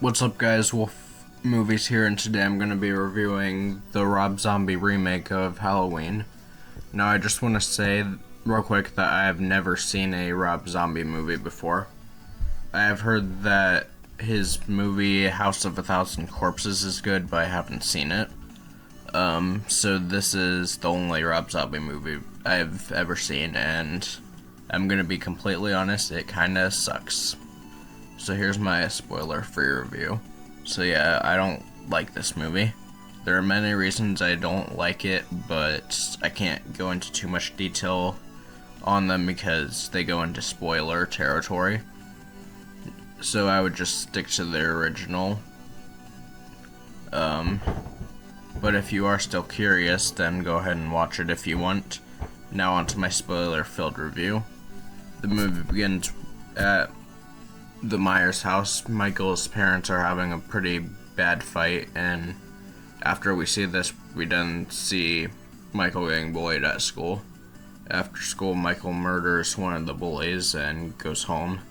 What's up, guys? Wolf Movies here, and today I'm going to be reviewing the Rob Zombie remake of Halloween. Now, I just want to say real quick that I have never seen a Rob Zombie movie before. I have heard that his movie House of a Thousand Corpses is good, but I haven't seen it. So this is the only Rob Zombie movie I've ever seen, and I'm going to be completely honest, it kinda sucks. So here's my spoiler for your review. So yeah, I don't like this movie. There are many reasons I don't like it, but I can't go into too much detail on them because they go into spoiler territory. So I would just stick to the original. But if you are still curious, then go ahead and watch it if you want. Now onto my spoiler-filled review. The movie begins at the Myers house. Michael's parents are having a pretty bad fight, and after we see this, we then see Michael getting bullied at school. After school, Michael murders one of the bullies and goes home.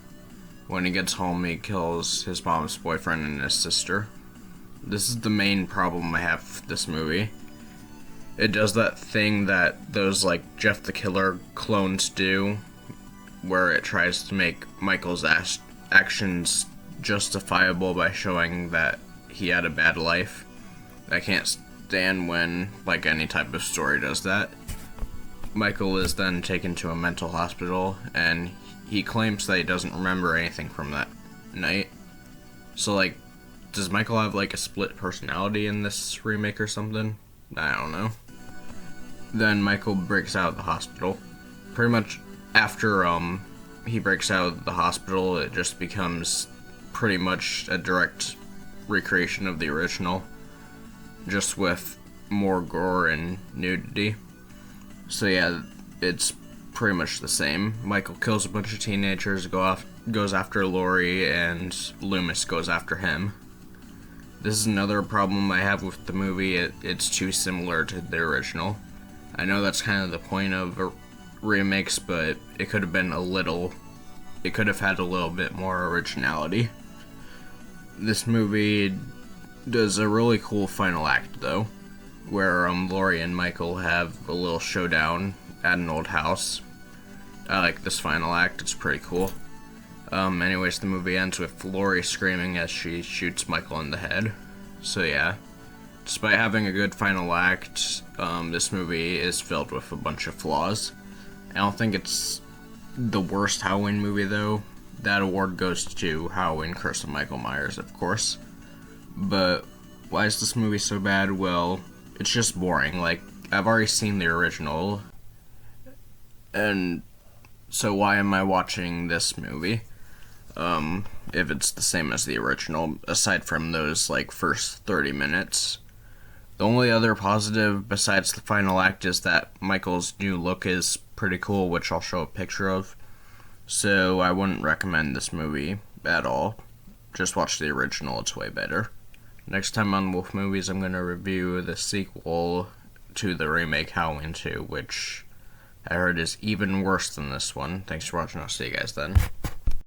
When he gets home, he kills his mom's boyfriend and his sister. This is the main problem I have with this movie. It does that thing that those like Jeff the Killer clones do, where it tries to make Michael's actions justifiable by showing that he had a bad life. I can't stand when like any type of story does that. Michael is then taken to a mental hospital, and he claims that he doesn't remember anything from that night. So like, does Michael have like a split personality in this remake or something? I don't know. Then Michael breaks out of the hospital. Pretty much after he breaks out of the hospital, it just becomes pretty much a direct recreation of the original, just with more gore and nudity. So yeah, it's pretty much the same. Michael kills a bunch of teenagers, goes after Laurie, and Loomis goes after him. This is another problem I have with the movie. It's too similar to the original. I know that's kind of the point of remakes, but it could have had a little bit more originality. This movie does a really cool final act though, where Laurie and Michael have a little showdown at an old house. I like this final act, it's pretty cool. Anyways, the movie ends with Laurie screaming as she shoots Michael in the head. So yeah, despite having a good final act, this movie is filled with a bunch of flaws. I don't think it's the worst Halloween movie though. That award goes to Halloween Curse of Michael Myers, of course. But why is this movie so bad? Well, it's just boring. Like, I've already seen the original, and so why am I watching this movie? If it's the same as the original, aside from those like first 30 minutes. The only other positive besides the final act is that Michael's new look is pretty cool, which I'll show a picture of. So I wouldn't recommend this movie at all. Just watch the original, it's way better. Next time on Wolf Movies, I'm going to review the sequel to the remake Halloween 2, which I heard is even worse than this one. Thanks for watching, I'll see you guys then.